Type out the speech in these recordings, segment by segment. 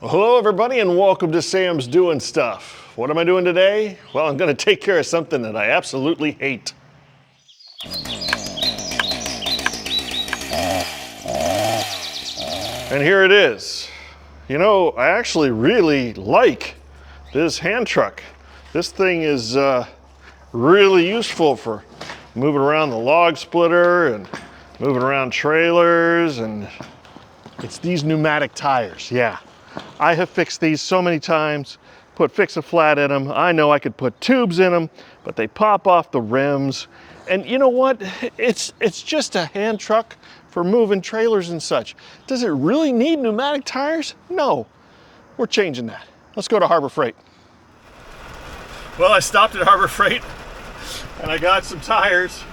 Well, hello everybody and welcome to Sam's Doing Stuff. What am I doing today? Well, I'm going to take care of something that I absolutely hate. And here it is. You know, I actually really like this hand truck. This thing is really useful for moving around the log splitter and moving around trailers, and it's these pneumatic tires, yeah. I have fixed these so many times, put fix-a-flat in them. I know I could put tubes in them, but they pop off the rims. And you know what? It's just a hand truck for moving trailers and such. Does it really need pneumatic tires? No, we're changing that. Let's go to Harbor Freight. Well, I stopped at Harbor Freight and I got some tires,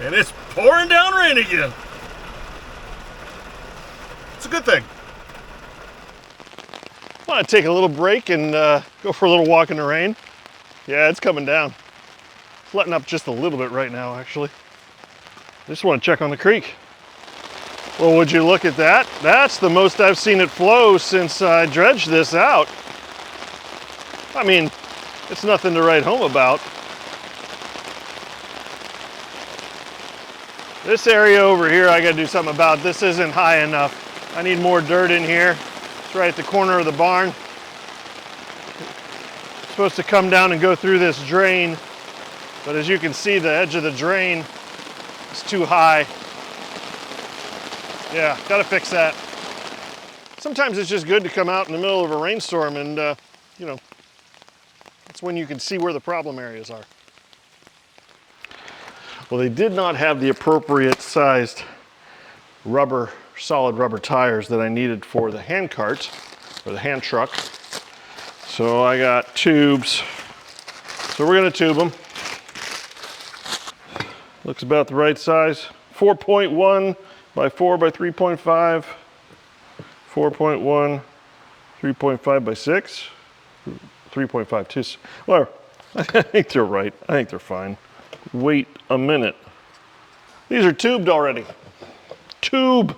and it's pouring down rain again. It's a good thing. I want to take a little break and go for a little walk in the rain. Yeah, it's coming down. It's letting up just a little bit right now, actually. I just want to check on the creek. Well, would you look at that? That's the most I've seen it flow since I dredged this out. I mean, it's nothing to write home about. This area over here, I got to do something about. This isn't high enough. I need more dirt in here. It's right at the corner of the barn. It's supposed to come down and go through this drain, but as you can see, the edge of the drain is too high. Yeah, gotta fix that. Sometimes it's just good to come out in the middle of a rainstorm and, you know, that's when you can see where the problem areas are. Well, they did not have the appropriate sized solid rubber tires that I needed for the hand cart or the hand truck. So I got tubes. So we're gonna tube them. Looks about the right size. 4.1 by 4 by 3.5. 4.1, 3.5 by 6. 3.5, well, I think they're right. I think they're fine. Wait a minute. These are tubed already. Tube.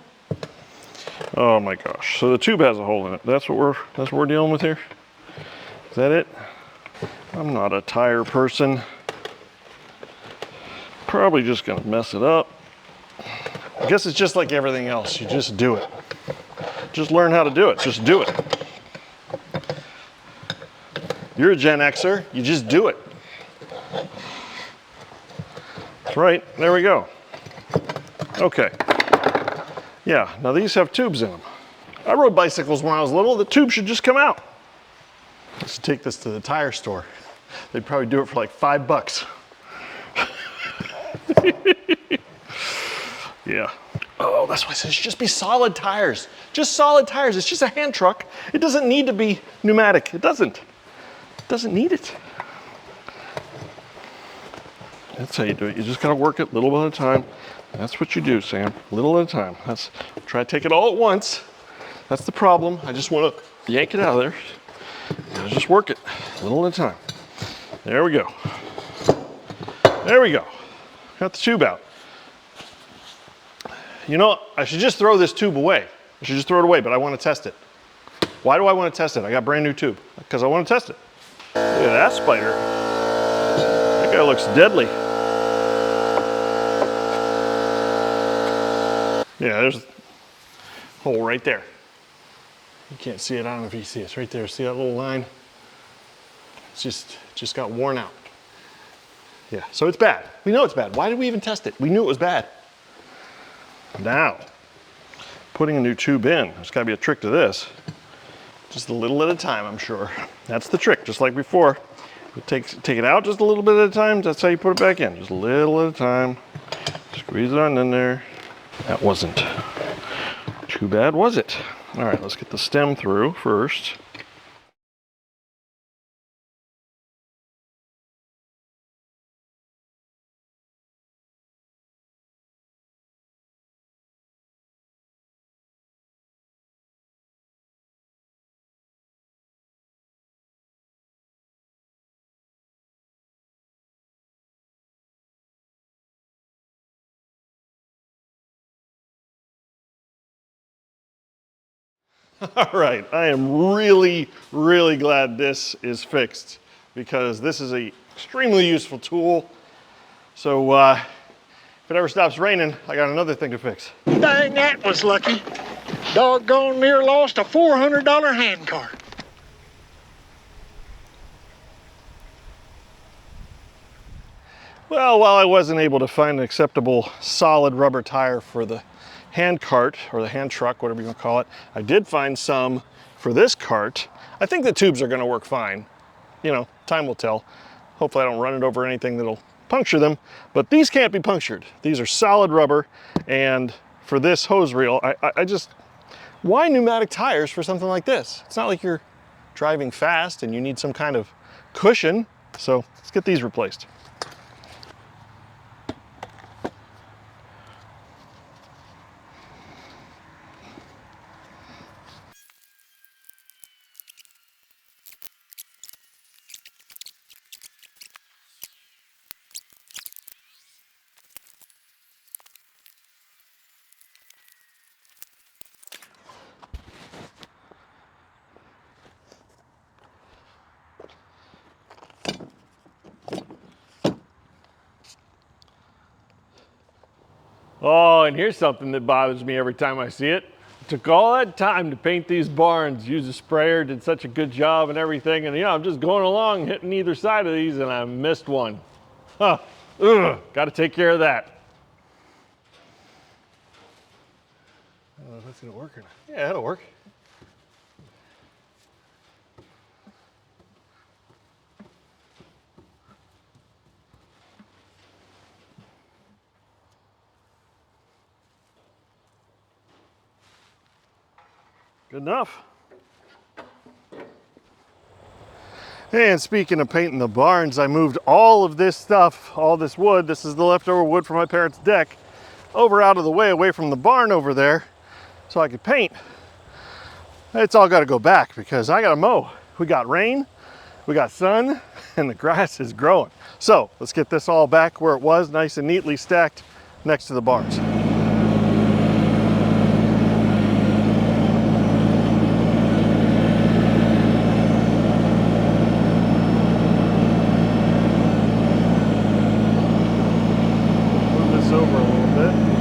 Oh my gosh. So the tube has a hole in it. That's what we're dealing with here. Is that it? I'm not a tire person. Probably just gonna mess it up. I guess it's just like everything else. You just do it. Just learn how to do it. Just do it. You're a Gen Xer. You just do it. That's right. There we go. Okay. Yeah, now these have tubes in them. I rode bicycles when I was little. The tube should just come out. Let's take this to the tire store. They'd probably do it for like $5. Yeah. Oh, that's why I said it should just be solid tires. Just solid tires. It's just a hand truck. It doesn't need to be pneumatic. It doesn't. It doesn't need it. That's how you do it. You just gotta work it little bit at a time. That's what you do, Sam. Little at a time. Try to take it all at once. That's the problem. I just want to yank it out of there. And just work it little at a time. There we go. There we go. Got the tube out. You know, I should just throw this tube away. I should just throw it away, but I want to test it. Why do I want to test it? I got a brand new tube. Because I want to test it. Look at that spider. That guy looks deadly. Yeah, there's a hole right there. You can't see it. I don't know if you see it. It's right there. See that little line? It's just got worn out. Yeah, so it's bad. We know it's bad. Why did we even test it? We knew it was bad. Now, putting a new tube in. There's got to be a trick to this. Just a little at a time, I'm sure. That's the trick, just like before. You take it out just a little bit at a time. That's how you put it back in. Just a little at a time. Squeeze it on in there. That wasn't too bad, was it? All right, let's get the stem through first. All right, I am really, really glad this is fixed because this is a extremely useful tool. So if it ever stops raining, I got another thing to fix. Dang, that was lucky. Doggone near lost a $400 hand cart. Well, while I wasn't able to find an acceptable solid rubber tire for the hand cart or the hand truck, whatever you want to call it, I did find some for this cart. I think the tubes are going to work fine. You know, time will tell. Hopefully I don't run it over anything that'll puncture them, but these can't be punctured. These are solid rubber, and for this hose reel, I just, why pneumatic tires for something like this? It's not like you're driving fast and you need some kind of cushion, so let's get these replaced. Oh, and here's something that bothers me every time I see it. It took all that time to paint these barns, use a sprayer, did such a good job and everything, and I'm just going along hitting either side of these and I missed one. Huh, gotta take care of that. I don't know if that's gonna work or not. Yeah, that'll work. Good enough. And speaking of painting the barns, I moved all of this stuff, all this wood, this is the leftover wood from my parents' deck, over out of the way, away from the barn over there, so I could paint. It's all got to go back because I got to mow. We got rain, we got sun, and the grass is growing. So let's get this all back where it was, nice and neatly stacked next to the barns. Over a little bit.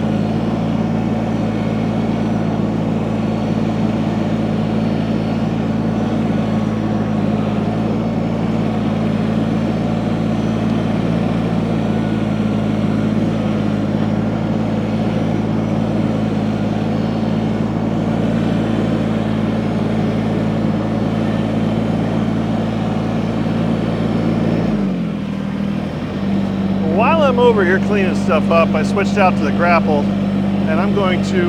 While I'm over here cleaning stuff up, I switched out to the grapple, and I'm going to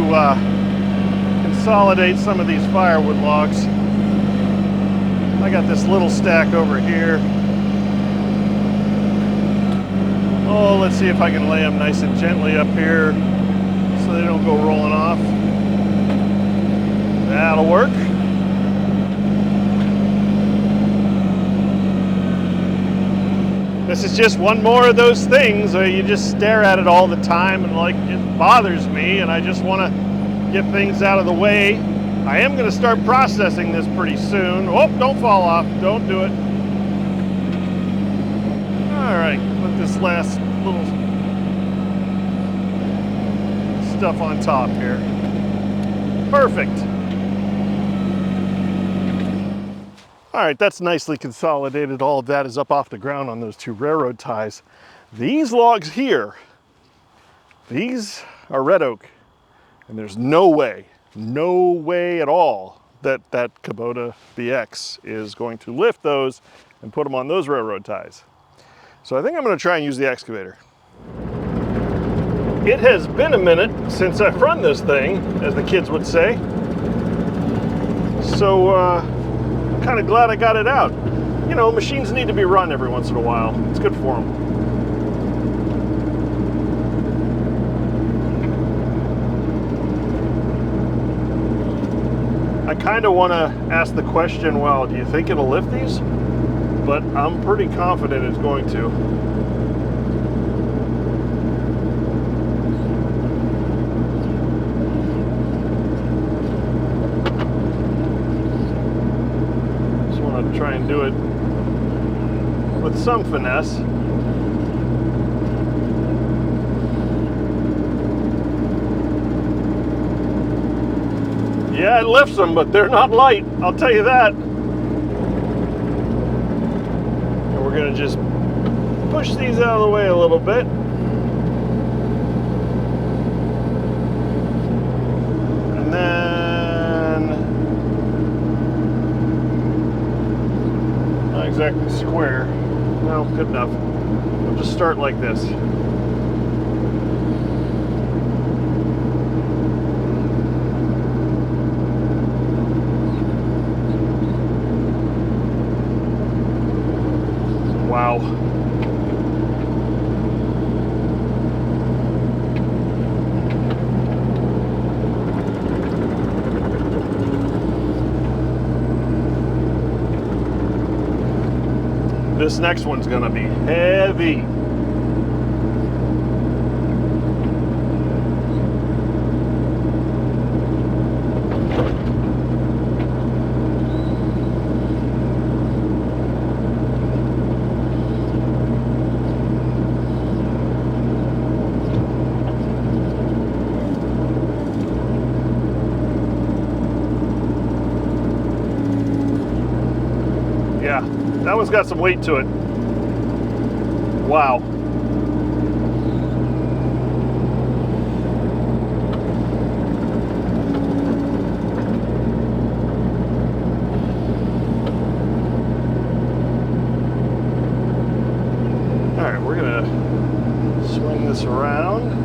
consolidate some of these firewood logs. I got this little stack over here. Oh, let's see if I can lay them nice and gently up here so they don't go rolling off. That'll work. This is just one more of those things where you just stare at it all the time and like it bothers me, and I just want to get things out of the way. I am going to start processing this pretty soon. Oh, don't fall off. Don't do it. All right, put this last little stuff on top here. Perfect. All right, that's nicely consolidated. All of that is up off the ground on those two railroad ties. These logs here, these are red oak, and there's no way at all that that Kubota BX is going to lift those and put them on those railroad ties. So I think I'm going to try and use the excavator. It has been a minute since I've run this thing, as the kids would say. So, kind of glad I got it out. You know, machines need to be run every once in a while. It's good for them. I kind of want to ask the question, well, do you think it'll lift these? But I'm pretty confident it's going to. Try and do it with some finesse. Yeah, it lifts them, but they're not light, I'll tell you that. And we're gonna just push these out of the way a little bit. And then, not exactly square. No, good enough. We'll just start like this. Wow. This next one's gonna be heavy. Yeah, that one's got some weight to it. Wow. All right, we're gonna swing this around.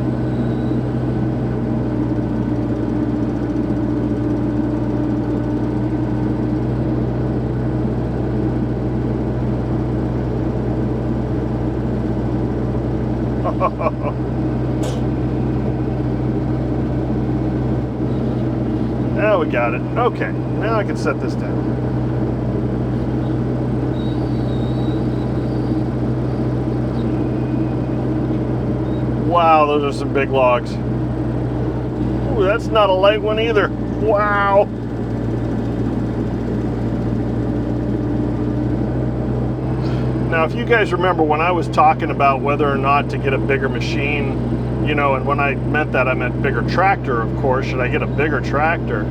Now we got it. Okay, now I can set this down. Wow, those are some big logs. Ooh, that's not a light one either. Wow. Now, if you guys remember when I was talking about whether or not to get a bigger machine, you know, and when I meant that, I meant bigger tractor, of course. Should I get a bigger tractor?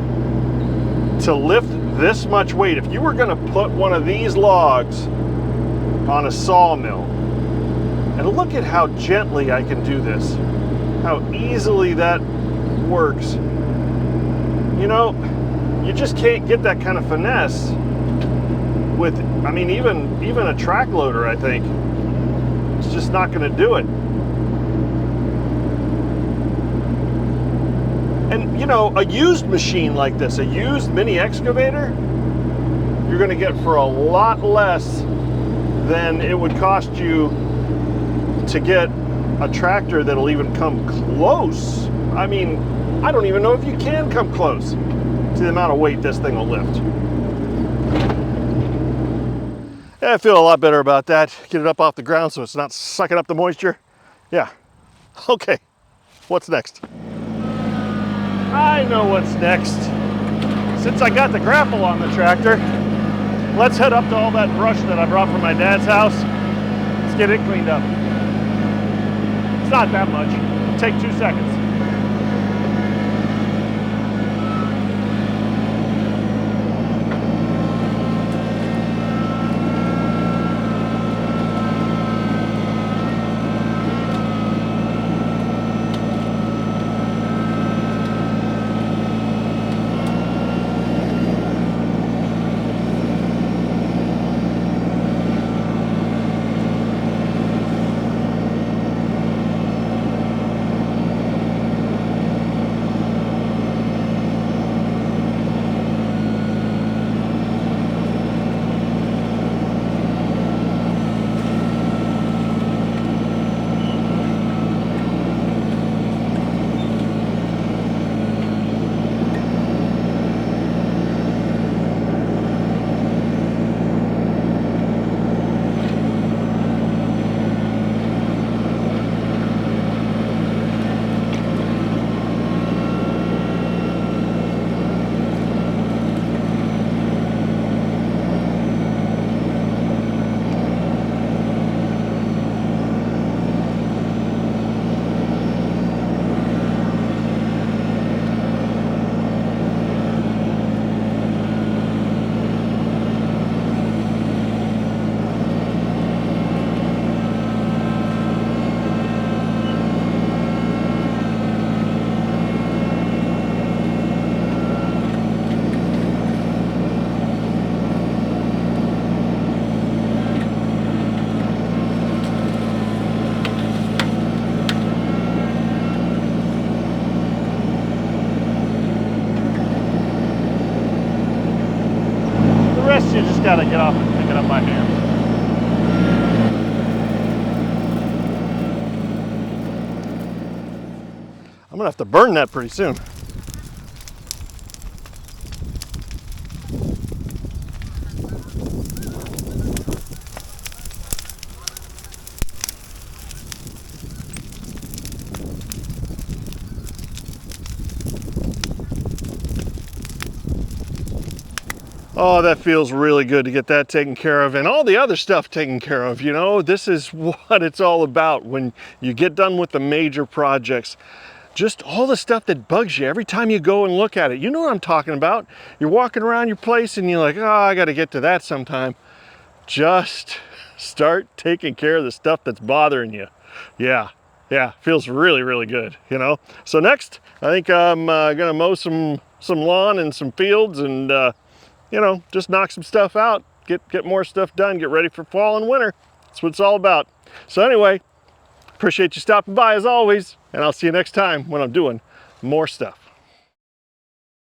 To lift this much weight, if you were gonna put one of these logs on a sawmill, and look at how gently I can do this, how easily that works. You know, you just can't get that kind of finesse with, I mean, even a track loader, I think. It's just not gonna do it. And you know, a used machine like this, a used mini excavator, you're gonna get for a lot less than it would cost you to get a tractor that'll even come close. I mean, I don't even know if you can come close to the amount of weight this thing will lift. Yeah, I feel a lot better about that. Get it up off the ground so it's not sucking up the moisture. Yeah. Okay, what's next? I know what's next. Since I got the grapple on the tractor, let's head up to all that brush that I brought from my dad's house. Let's get it cleaned up. It's not that much. It'll take 2 seconds. rest you just gotta get off and pick it up by hand. I'm gonna have to burn that pretty soon. Oh, that feels really good to get that taken care of and all the other stuff taken care of. You know, this is what it's all about when you get done with the major projects. Just all the stuff that bugs you every time you go and look at it. You know what I'm talking about. You're walking around your place and you're like, oh, I got to get to that sometime. Just start taking care of the stuff that's bothering you. Yeah, feels really, really good, you know. So next, I think I'm gonna mow some lawn and some fields and you know, just knock some stuff out, get more stuff done, get ready for fall and winter. That's what it's all about. So anyway, appreciate you stopping by as always, and I'll see you next time when I'm doing more stuff.